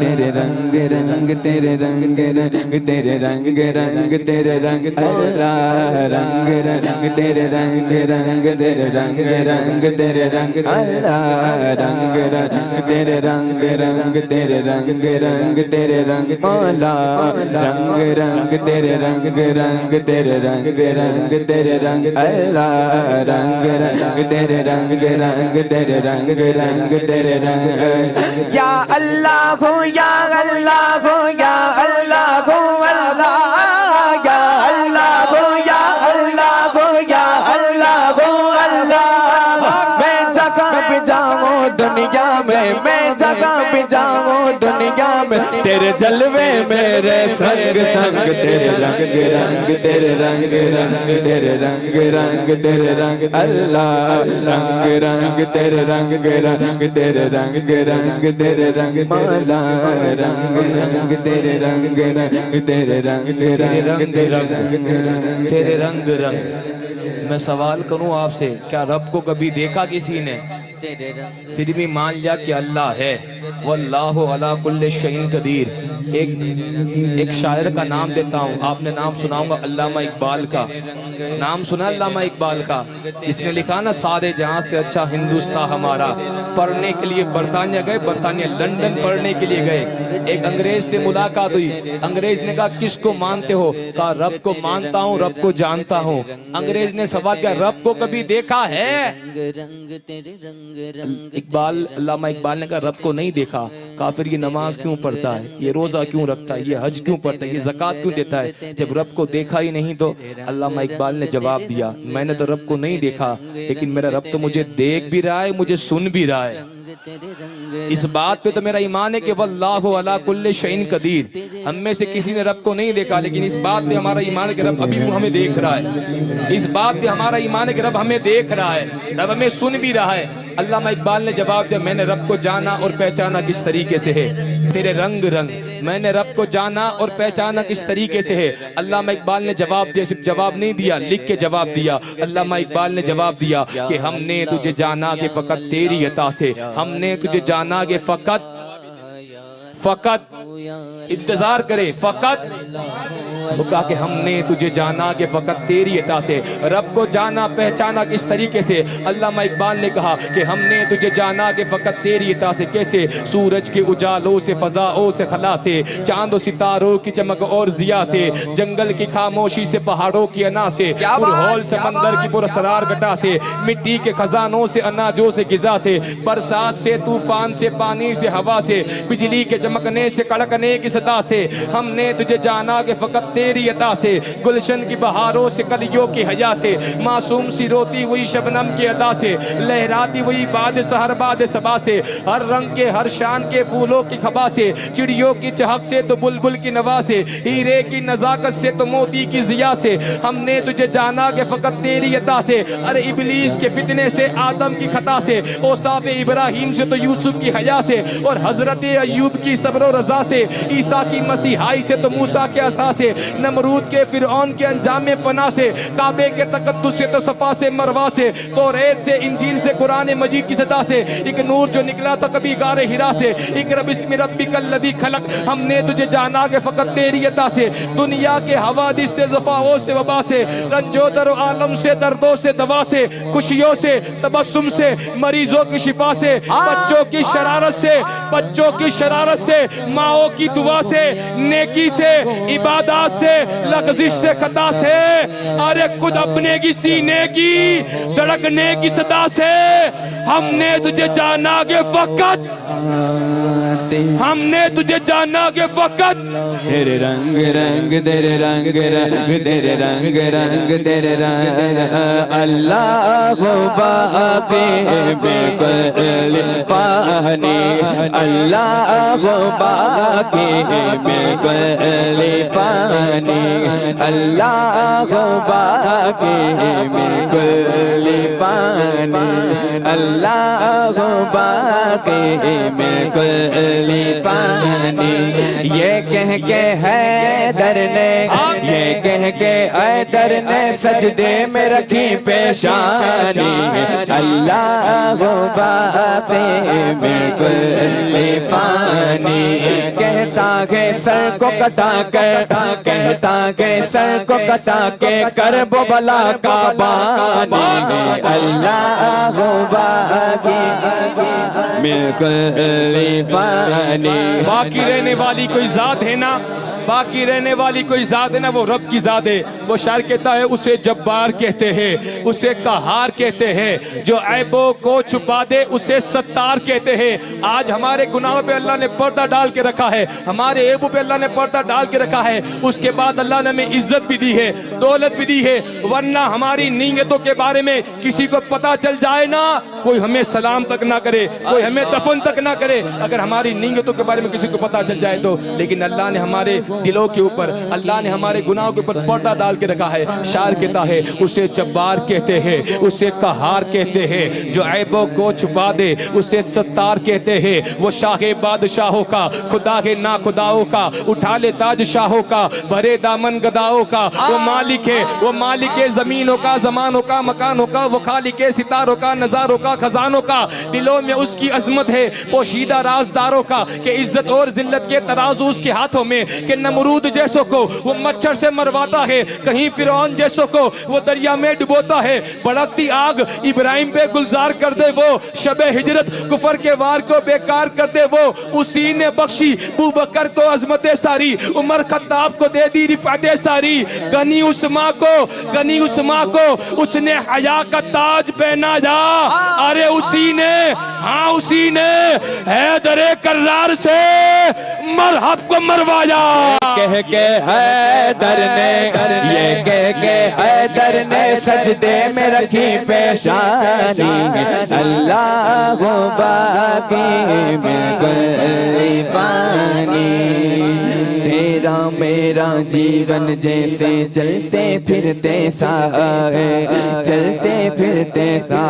तेरे रंग रंग तेरे रंग रंग तेरे रंग रंग तेरे रंग अल्लाह रंग रंग तेरे रंग रंग तेरे रंग रंग तेरे रंग अल्लाह रंग रंग तेरे रंग रंग तेरे रंग रंग तेरे रंग मौला रंग रंग तेरे रंग रंग तेरे रंग रंग तेरे रंग अल्लाह रंग रंग तेरे रंग रंग तेरे रंग रंग तेरे रंग या अल्लाह हो या अल्लाह हो या अल्लाह हो अल्लाह या अल्लाह हो या अल्लाह हो या अल्लाह हो अल्लाह मैं जगह पे जाऊं दुनिया में मैं जगह पे जाऊं दुनिया में तेरे जलवे मेरे संग संग तेरे रंग रंग तेरे रंग रंग तेरे रंग रंग तेरे रंग अल्लाह रंग रंग तेरे रंग रंग तेरे रंग रंग तेरे रंग मौला रंग रंग तेरे रंग रंग तेरे रंग रंग तेरे रंग रंग। मैं सवाल करूं आपसे, क्या रब को कभी देखा किसी ने? फिर भी मान लिया कि अल्लाह है। वल्लाहु अला कुल्ले शैइन कदीर। एक शायर का नाम देता हूँ, आपने नाम सुना होगा अल्लामा इकबाल का। नाम सुना अल्लामा इकबाल का? इसने लिखा ना, सारे जहां से अच्छा हिंदुस्तान हमारा। पढ़ने के लिए बरतानिया गए, बरतानिया लंदन पढ़ने के लिए गए। एक अंग्रेज से मुलाकात हुई। अंग्रेज ने कहा किसको मानते हो? कहा रब को मानता हूँ, रब को जानता हूँ। अंग्रेज ने सवाल किया रब को कभी देखा है? इकबाल अल्लामा इकबाल ने कहा रब को नहीं देखा। कहा फिर ये नमाज क्यों पढ़ता है, ये रोजा क्यों रखता है, ये हज क्यों पढ़ता है, ये ज़कात क्यों देता है, जब रब को देखा ही नहीं? तो अल्लामा इकबाल ने जवाब दिया मैंने तो रब को नहीं देखा, लेकिन मेरा रब तो मुझे देख भी रहा है, मुझे सुन भी रहा है। इस बात पे तो मेरा ईमान है कि वल्लाहु अला कुल्ले शैइन कदीर। हम में से किसी ने रब को नहीं देखा, लेकिन इस बात पे हमारा ईमान है कि रब अभी भी हमें देख रहा है। इस बात पे हमारा ईमान है कि रब हमें देख रहा है, रब हमें सुन भी रहा है। अल्लामा इकबाल ने जवाब दिया मैंने रब को जाना और पहचाना किस तरीके से है। तेरे रंग रंग। मैंने रब को जाना और पहचाना किस तरीके से है। अल्लामा इकबाल ने जवाब दिया, सिर्फ जवाब नहीं दिया, लिख के जवाब दिया। अल्लामा इकबाल ने जवाब दिया कि हमने तुझे जाना कि फकत तेरी अता से, हमने तुझे जाना कि फकत इंतजार करे, फकत वो कहा कि हमने तुझे जाना कि फकत तेरी अता से। रब को जाना पहचाना किस तरीके से? अल्लामा इकबाल ने कहा कि हमने तुझे जाना कि फकत तेरी अता से। कैसे? सूरज के उजालों से, फजाओं से, खला से, चांद सितारों की चमक और जिया से, जंगल की खामोशी से, पहाड़ों की अना से, पुरहौल समंदर की पुरसरार घटा से, मिट्टी के खजानों से, अनाजों से, गिजा से, बरसात से, तूफान से, पानी से, हवा से, बिजली के चमकने से, कड़कने की सदा से। हमने तुझे जाना कि फकत तेरी अता से, गुलशन की बहारों से, कलियों की हया से, मासूम सी रोती हुई शबनम की अदा से, लहराती हुई बाद सहर बाद सबा से, हर रंग के हर शान के फूलों की खबा से, चिड़ियों की चहक से तो बुलबुल की नवा से, हीरे की नजाकत से तो मोती की जिया से। हमने तुझे जाना कि फकत तेरी अता से। अरे इबलीस के फितने से, आदम की खता से, औसाफ इब्राहिम से तो यूसुफ की हया से, और हजरत अय्यूब की सब्र रजा से, ईसा की मसीहाई से तो मूसा के असा से, नमरूद के फिरौन के अंजाम फना से, काबे के तकद्दुस से तो सफा से मरवा से, तौरेत से, इंजील से, कुरान मजीद की सदा से, एक नूर जो निकला था कभी गारे हिरा से, इक़रा बिस्मि रब्बिकल लज़ी खलक। हमने तुझे जाना कि फकत तेरी अता से। दुनिया के हवादिस से, ज़फ़ाओं से, वबा से, रंजो दर आलम से, दर्दों से दवा से, खुशियों से, तबस्सुम से, मरीजों की शिफा से, बच्चों की शरारत से, बच्चों की शरारत से, माओ की दुआ से, नेकी से, इबादत से, लग़ज़िश से, खता से, अरे खुद अपने की सीने की धड़कने की सदा से। हमने तुझे जाना के फकत, हमने तुझे जाना के फकत तेरे रंग रंग तेरे रंग रंग तेरे रंग रंग तेरे रंग अल्लाह बाक़ी बिकुल फ़ानी, अल्लाह बाक़ी बिकुल फ़ानी, अल्लाह बाक़ी बिकुल फ़ानी, अल्लाह बाक़ी बिकुल फ़ानी। ये कह के हैदर ने, ये कह के हैदर ने सजदे में रखी पेशानी, अल्लाह बाक़ी बिल्कुल फानी। कहता है सर को कटा कर, कहता है सर को कटा के कर वो भला का बानी। अल्लाह बाकी बिल्कुल फानी। बाकी रहने वाली कोई जात है ना, बाकी रहने वाली कोई जात है ना, वो रब की जात है। वो शायर कहता है उसे जब्बार कहते हैं, उसे कहार कहते हैं, जो ऐबों को छुपा दे उसे सत्तार कहते हैं। आज हमारे गुनाहों पे अल्लाह ने पर्दा डाल के रखा है, हमारे ऐबों पे अल्लाह ने पर्दा डाल के रखा है। उसके बाद अल्लाह ने हमें इज्जत भी दी है, दौलत भी दी है, वरना हमारी नीयतों के बारे में किसी को पता चल जाए ना, कोई हमें सलाम तक ना करे, कोई हमें दफन तक ना करे, अगर हमारी नीयतों के बारे में किसी को पता चल जाए तो। लेकिन अल्लाह ने हमारे दिलों के ऊपर, अल्लाह ने हमारे गुनाहों के ऊपर पर्दा डाल के रखा है। शायर कहता है उसे जब्बार कहते हैं, उसे कहार कहते हैं, जो ऐबों को छुपा दे उसे सत्तार कहते हैं। वो शाहे बादशाहों का, खुदा है ना खुदाओं का, उठा ले ताज शाहों का, भरे दामन गदाओं का। वो मालिक है, वो मालिक है जमीनों का, जमानों का, मकानों का, वो खालिक है सितारों का, नजारों का, खजानों का। दिलों में उसकी अजमत है, पोशीदा राजदारों का, कि इज्जत और जिल्लत के तराजू उसके हाथों में, कि नमरूद जैसों को वो मच्छर से मरवाता है, कहीं फिरौन जैसों को वो दरिया में डुबोता है। भड़कती आग इब्राहिम पे गुलजार कर दे वो, शबे हिजरत कुफर के वार को बेकार कर दे वो। उसी ने बख्शी अबू बकर को अजमत सारी, उमर खत्ताब को दे दी रिफात सारी, गनी उस्मा को उसने हया का ताज पहनाया। अरे उसी ने, हाँ उसी ने हैदरे कर्रार से मरहब को मरवाया। कह के हैदर ने, ये कह के हैदर ने सजदे में रखी पेशानी। अल्लाह बाकी बिल्कुल फानी। तेरा मेरा जीवन जैसे चलते फिरते सा है, चलते फिरते सा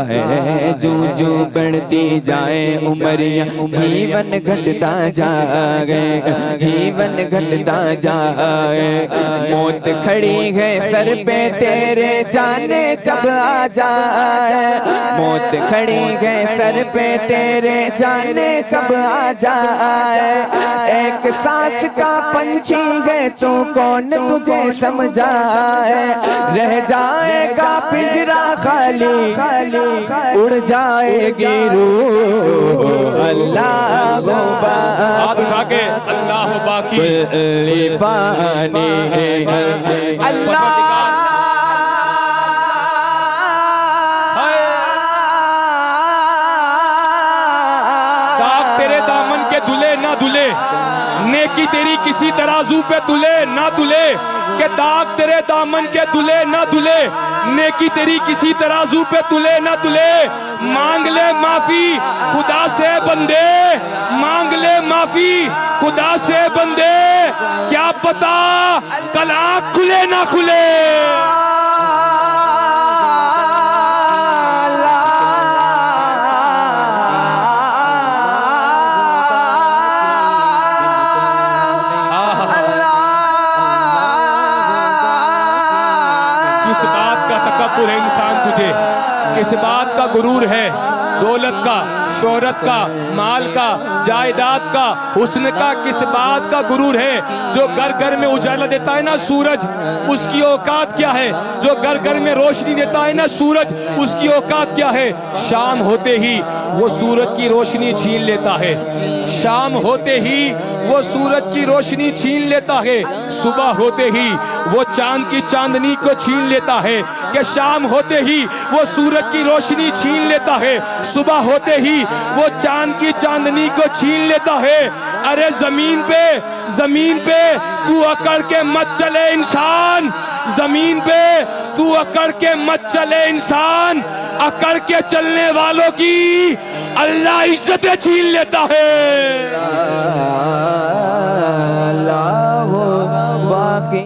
है। जू जू बढ़ती जाए उमरिया, जीवन घटता जाए, जीवन घटता जाए। मौत खड़ी है सर पे तेरे, जाने कब आ जाए। मौत खड़ी है सर पे तेरे, जाने कब आ जाए। एक सांस का पंछी है तू, कौन तुझे समझाए। रह जाएगा पिंजरा खाली, उड़ जाएगी रूह। अल्लाह हाथ उठा के अल्लाह बाकी फानी। अल्लाह तेरे दामन के दुले ना दुले, नेकी तेरी किसी तराजू पे तुले ना तुले। के दाग तेरे दामन के दुले ना दुले, नेकी तेरी किसी तराजू पे तुले ना तुले। मांग ले माफी खुदा से बंदे, मांग ले माफी खुदा से बंदे। क्या पता कल आँख खुले ना खुले। किस बात का तकब्बुर है इंसान तुझे, किस बात का गुरूर है, दौलत का, शोहरत का, माल का, जायदाद का, हुस्न का, किस बात का गुरूर है। जो घर घर में उजाला देता है ना सूरज, उसकी औकात क्या है। जो घर घर में रोशनी देता है ना सूरज, उसकी औकात क्या है। शाम होते ही वो सूरज की रोशनी छीन लेता है, शाम होते ही वो सूरज की रोशनी छीन लेता है। सुबह होते ही वो चांद की चांदनी को छीन लेता है, कि शाम होते ही वो सूरज की रोशनी छीन लेता है, सुबह होते ही वो चांद की चांदनी को छीन लेता है। अरे जमीन पे तू अकड़ के मत चले इंसान, जमीन पे तू अकड़ के मत चले इंसान। अकड़ के चलने वालों की अल्लाह इज्जतें छीन लेता है।